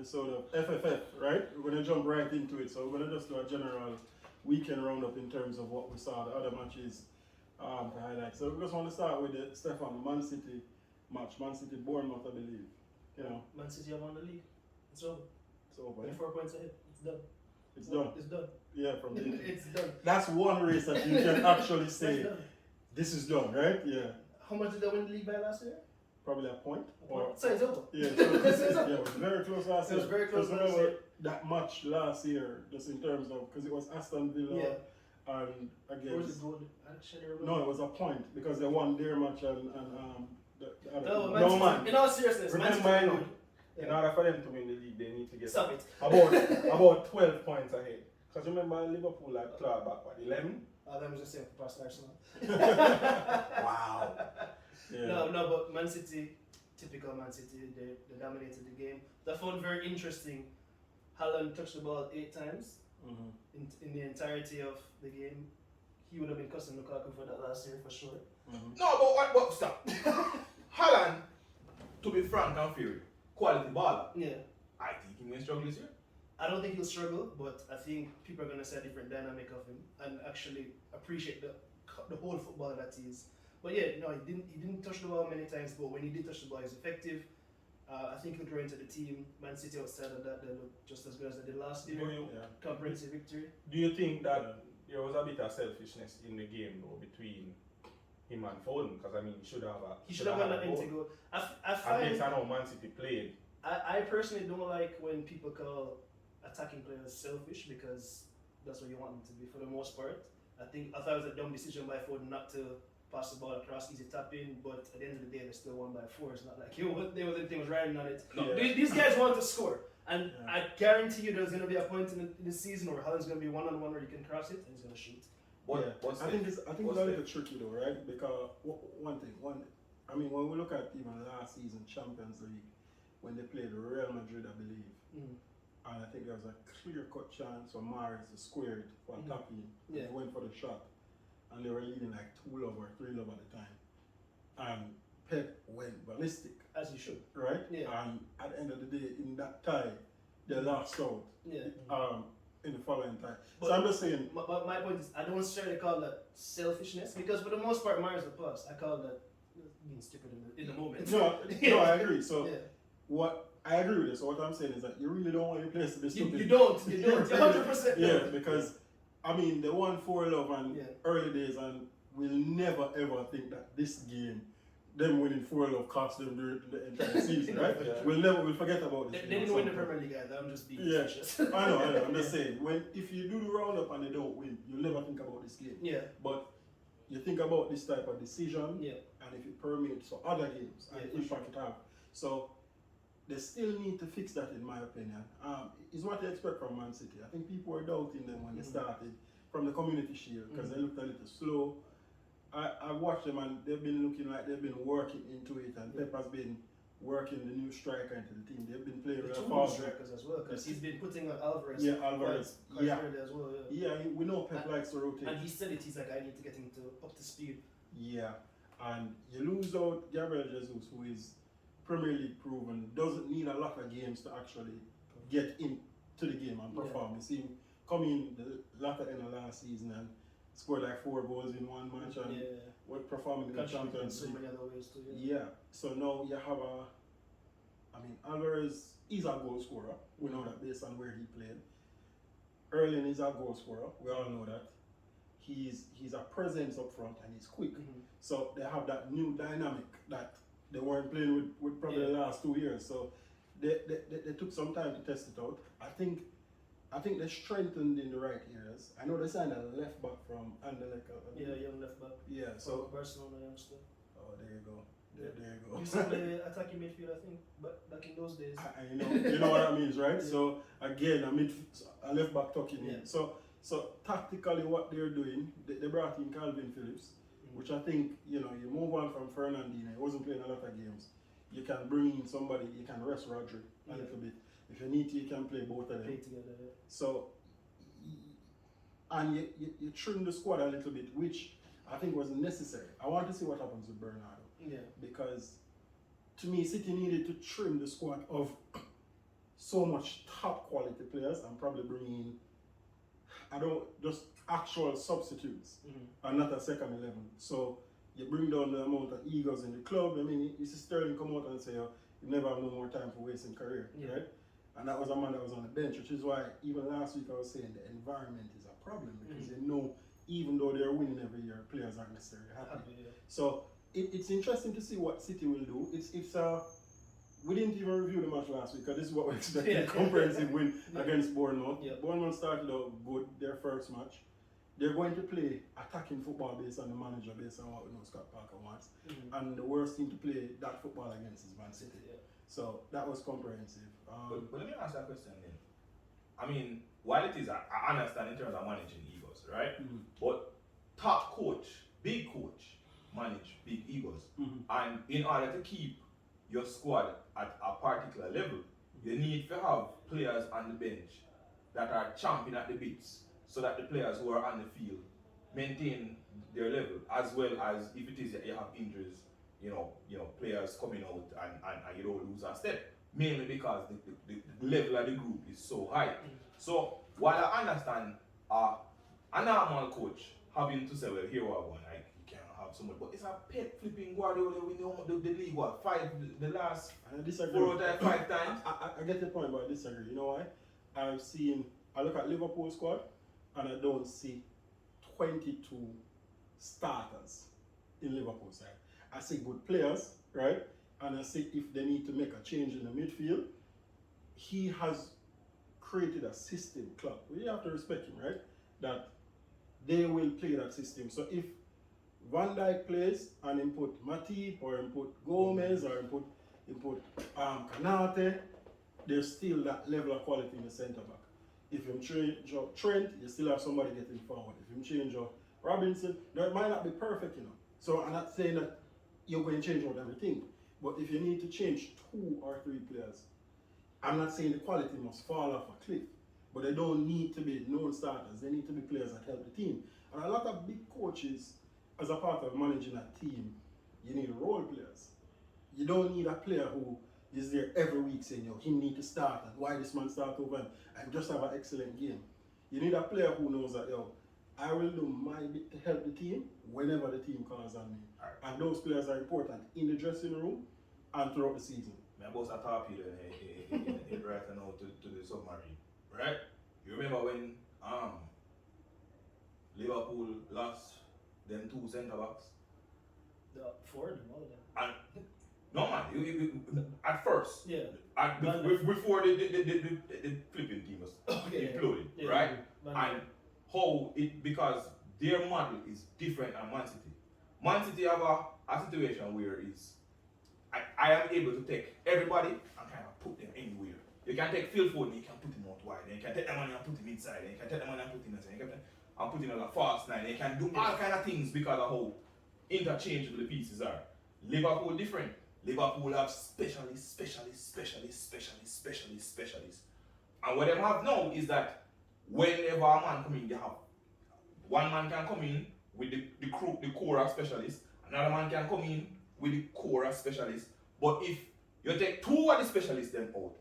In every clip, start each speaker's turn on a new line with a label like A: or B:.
A: episode of FFF, right? We're going to jump right into it. So we're going to just do a general weekend roundup in terms of what we saw, the other matches to highlight. So we just want to start with the Stefan Man City match. Man City Bournemouth, I believe. You know.
B: Man City have won the league. It's over.
A: It's over.
B: 4 points ahead. It's done.
A: It's done.
B: It's done.
A: Yeah, from the
B: It's done.
A: That's one race that you can actually say this is done, right? Yeah.
B: How much did they win the league by last year?
A: Probably a point.
B: So it's over.
A: Yeah, it was very close last year.
B: It was very close last
A: remember
B: year.
A: that match last year, just in terms of, because it was Aston Villa and against.
B: Or was it good?
A: No, it was a point because they won their match and the other.
B: No, man. In all seriousness,
C: remember, in order for them to win the league, they need to get
B: Stop it.
C: about 12 points ahead. Because remember, Liverpool had clawed back, what, 11?
B: That was just saying for past Arsenal.
C: Wow.
A: Yeah.
B: No, but Man City, typical Man City, they dominated the game. I found very interesting. Haaland touched the ball 8 times in the entirety of the game. He would have been cussing Lukaku for that last year for sure.
C: No, but stop. Haaland, to be frank and fair, quality baller.
B: Yeah.
C: I think he may struggle this year.
B: I don't think he'll struggle, but I think people are going to see a different dynamic of him and actually appreciate the whole footballer that he is. But yeah, no, he didn't touch the ball many times, but when he did touch the ball, he's effective. I think he'll grow into the team. Man City outside of that, they look just as good as they did last year. Comprehensive victory.
C: Do you think that there was a bit of selfishness in the game though between him and Foden? Because I mean, he should have
B: gone an empty goal. I find.
C: Against how Man City played.
B: I personally don't like when people call attacking players selfish because that's what you want them to be for the most part. I thought it was a dumb decision by Foden not to pass the ball across, easy tap in, but at the end of the day, they still won by 4. It's not like they was riding on it. No, these guys want to score, and I guarantee you there's going to be a point in the season where Haaland's going to be one-on-one where you can cross it and he's going to shoot.
A: I think it's a little tricky though, right? Because when we look at even last season Champions League, when they played Real Madrid, I believe, and I think there was a clear-cut chance for Mahrez to square it for a tap in. They went for the shot. And they were leading like 2-0 or 3-0 at the time. And Pep went ballistic.
B: As you should.
A: Right?
B: Yeah.
A: And at the end of the day, in that tie, they lost out.
B: Yeah.
A: In the following tie.
B: But
A: so I'm just saying.
B: But my point is, I don't necessarily call that selfishness because for the most part, Mahrez the plus. I call that being stupid in the moment.
A: No, I agree. So what I agree with this. So what I'm saying is that you really don't want your players to be stupid.
B: You don't. 100%.
A: Yeah, because I mean, they won 4-0 and early days, and we'll never ever think that this game, them winning 4-0 cost them the entire season, right? We'll forget about this.
B: They didn't win the Premier League either. I'm just being facetious.
A: I know. I'm just saying, if you do the roundup and they don't win, you'll never think about this game.
B: Yeah.
A: But you think about this type of decision, and if it permeates for other games and the impact it have. So they still need to fix that, in my opinion. Is what they expect from Man City. I think people were doubting them when they started from the Community Shield because they looked a little slow. I watched them and they've been looking like they've been working into it, and Pep has been working the new striker into the team. They've been playing
B: the
A: real fast
B: strikers as well because he's been putting on Alvarez.
A: Yeah, Alvarez.
B: Quite early as well.
A: Yeah, we know Pep likes to rotate.
B: And he said it. He's like, I need to get him up to speed.
A: Yeah, and you lose out Gabriel Jesus, who is Premier League proven, doesn't need a lot of games to actually get into the game and perform. You see him come in the latter end of last season and scored like 4 goals in one match and was performing in the Champions League.
B: So many other ways too.
A: Yeah. So now you have Alvarez is a goal scorer. We know that based on where he played. Erling is a goal scorer. We all know that. He's a presence up front and he's quick. So they have that new dynamic that they weren't playing with probably the last 2 years. So they took some time to test it out. I think they strengthened in the right areas. I know they signed a left back from Anderlecht.
B: Young left back.
A: Yeah, so
B: Barcelona youngster.
A: Oh, there you go. There you go.
B: You used to play attacking midfield, I think, but back in those days.
A: You know what that means, right? So again, a left back tucking in. So tactically, what they're doing, they brought in Calvin Phillips, which I think you move on from Fernandinho. He wasn't playing a lot of games. You can bring in somebody. You can rest Rodri a little bit. If you need to, you can play both of them.
B: Play together. Yeah.
A: So, and you trim the squad a little bit, which I think was necessary. I want to see what happens with Bernardo.
B: Yeah.
A: Because to me, City needed to trim the squad of so much top quality players and probably bring in, just actual substitutes and not a second 11. So you bring down the amount of egos in the club. I mean, you see Sterling come out and say, oh, you never have no more time for wasting career, right? And that was a man that was on the bench, which is why even last week I was saying the environment is a problem because they know even though they're winning every year, players aren't necessarily happy. So it's interesting to see what City will do. We didn't even review the match last week because this is what we expected, a comprehensive win against Bournemouth. Bournemouth started out good, their first match. They're going to play attacking football based on the manager, based on what we know Scott Parker wants. And the worst team to play that football against is Man City. So that was comprehensive.
D: But let me ask that question then. I mean, while it is, I understand in terms of managing egos, right? But top coach, big coach, manage big egos. And in order to keep your squad at a particular level, you need to have players on the bench that are champing at the bits so that the players who are on the field maintain their level, as well as if it is that you have injuries, you know, players coming out and you don't lose a step. Mainly because the level of the group is so high. So while I understand a normal coach having to say, well, here we are going, like you can't have so much, but it's a pet flipping Guardiola winning the league the last 4 or 5 times.
A: I get the point, but I disagree. You know why? I look at Liverpool squad and I don't see 22 starters in Liverpool side. I see good players, right? And I see if they need to make a change in the midfield. He has created a system, club. We have to respect him, right? That they will play that system. So if Van Dijk plays and he put Matip or he put Gomez or he put Kanate, there's still that level of quality in the centre back. If you change up Trent, you still have somebody getting forward. If you change up Robinson, now it might not be perfect, So I'm not saying that you're going to change out everything. But if you need to change 2 or 3 players, I'm not saying the quality must fall off a cliff, but they don't need to be known starters. They need to be players that help the team. And a lot of big coaches, as a part of managing a team, you need role players. You don't need a player who is there every week saying, he need to start and why this man start over and just have an excellent game. You need a player who knows that, I will do my bit to help the team whenever the team calls on me. And those players are important in the dressing room and throughout the season.
D: My boss a torpedo right now to the submarine, right? You remember when Liverpool lost them 2 centre backs?
B: The 4 of them, all of them.
D: And no man, at first, before the flipping team was imploded, right? And how because their model is different than Man City. Man City have a situation where I am able to take everybody and kind of put them anywhere. You can take Phil Foden, you can put him out wide, then you can take them and put him inside, then you can take them and put him inside, and put him on a fast line, you can do all kind of things because of how interchangeable the pieces are. Liverpool different. Liverpool have specialists. And what they have now is that whenever a man come in, they have one man can come in with the core of specialists, another man can come in with the core of specialists. But if you take 2 of the specialists then out,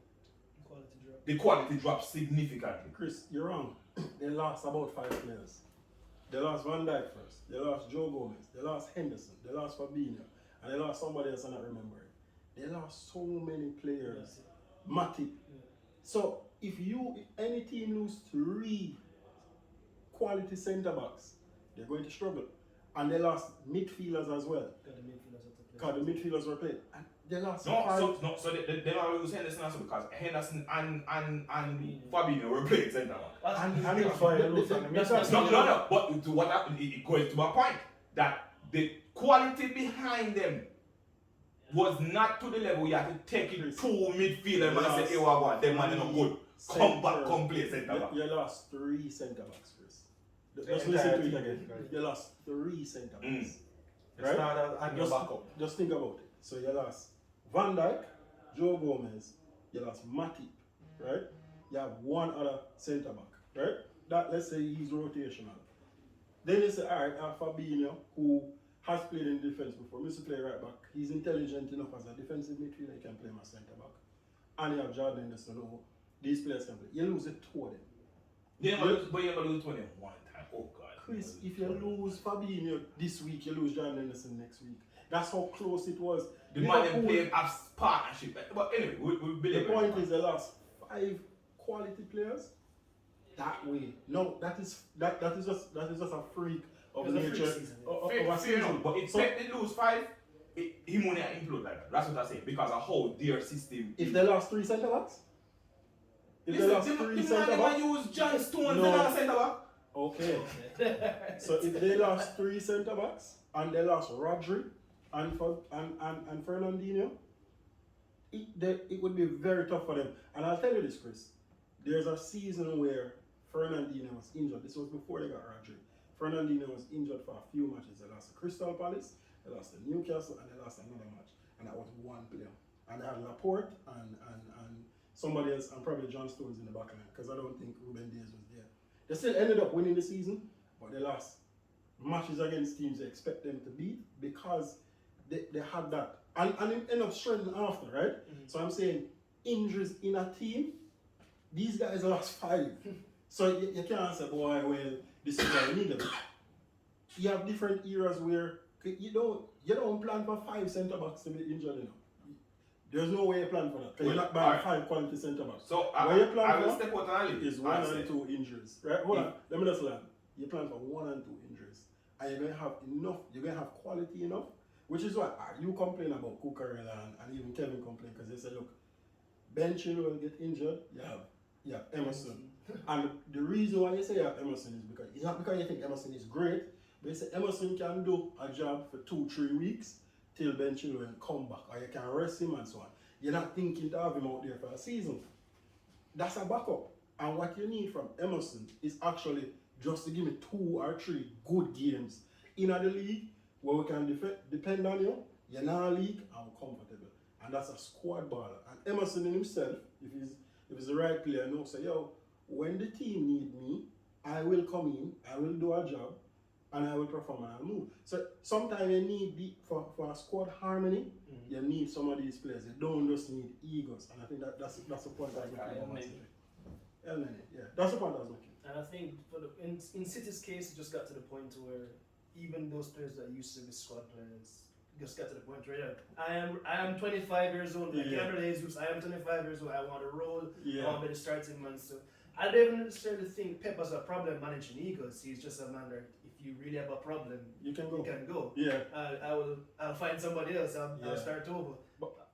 D: the quality drops significantly.
A: Chris, you're wrong. They lost about 5 players. They lost Van Dijk first. They lost Joe Gomez. They lost Henderson. They lost Fabinho. And they lost somebody else I'm not remembering. They lost so many players. Matip. So if any team lose 3 quality centre backs, they're going to struggle. And they lost midfielders as well. Because the midfielders were playing. And they lost
D: so they don't lose Henderson also because Henderson and Fabinho were playing centre back.
C: And that's why they lose on the midfield.
D: No. But to what happened, it goes to a point that the quality behind them was not to the level you had to take it to midfield and say, hey, what them man not good. Come back, come play centre back.
A: You lost 3 centre backs, Chris. Just listen to it again. You lost 3 centre backs. Right? Just think about it. So you lost Van Dijk, Joe Gomez, you lost Matip, right? You have 1 other centre back, right? That, let's say he's rotational. Then you say, alright, I have Fabinho, who has played in defense before. Mr. Play right back. He's intelligent enough as a defensive midfielder, he can play my centre back. and you have Jordan Henderson, who these players can play. You lose the two of them.
D: You never lose 21 time. Oh God.
A: Chris, if you lose Fabinho this week, you lose Jordan Henderson next week. That's how close it was.
D: The man them played as partnership. But anyway, we believe
A: the point is they lost 5 quality players that way. No, that is just a freak of nature.
D: Fair enough, but if they lose 5, he money implode like that. That's what I say. Because of how their system.
A: If they lost 3 centre backs? If they lost 3 centre backs?
D: use John Stones
A: No.
D: and centre back.
A: Okay. So if they lost 3 centre backs and they lost Rodri and Fernandinho, it would be very tough for them. And I'll tell you this, Chris. There's a season where Fernandinho was injured. This was before they got Rodri. Fernandinho was injured for a few matches. They lost to Crystal Palace, they lost to Newcastle, and they lost another match. And that was one player. And they had Laporte and somebody else, and probably John Stones in the back line, because I don't think Ruben Diaz was there. They still ended up winning the season, but they lost matches against teams they expect them to beat because they had that. And it ended up strengthening after, right? Mm-hmm. So I'm saying injuries in a team, these guys lost 5. So you can't say, boy, well, this is why we need them. You have different eras where you don't plan for 5 centre backs to be injured, you know. There's no way you plan for that. Because you're not buying 5 quality centre backs.
D: So
A: what you plan for
D: step out and
A: is 1 and 2 injuries. Right? Hold on. Let me just land. You plan for 1 and 2 injuries. And you're going to have enough, you're going to have quality enough. Which is why you complain about Cucurella and even Kevin complain because they say, look, Ben Chilwell will get injured, you have Emerson. And the reason why you say you have Emerson is because it's not because you think Emerson is great, but you say Emerson can do a job for 2-3 weeks till Ben Chilwell come back, or you can rest him and so on. You're not thinking to have him out there for a season. That's a backup. And what you need from Emerson is actually just to give me 2 or 3 good games in the league where we can depend on you. You're not a league and we're comfortable. And that's a squad baller. And Emerson in himself, if he's the right player, knows say, yo, when the team need me, I will come in, I will do a job, and I will perform and I'll move. So sometimes you need for a squad harmony, you need some of these players. You don't just need egos. And I think that's the point I was making. Yeah, that's the point I was making.
B: And I think in City's case, it just got to the point where even those players that used to be squad players just got to the point where I am 25 years old. Like Jesus, I am 25 years old. I want to roll. I want to be the starting man. So I don't even necessarily think Pep has a problem managing egos. He's just a man that if you really have a problem,
A: you can go.
B: You can go.
A: Yeah.
B: I'll find somebody else. I'll start over.
A: But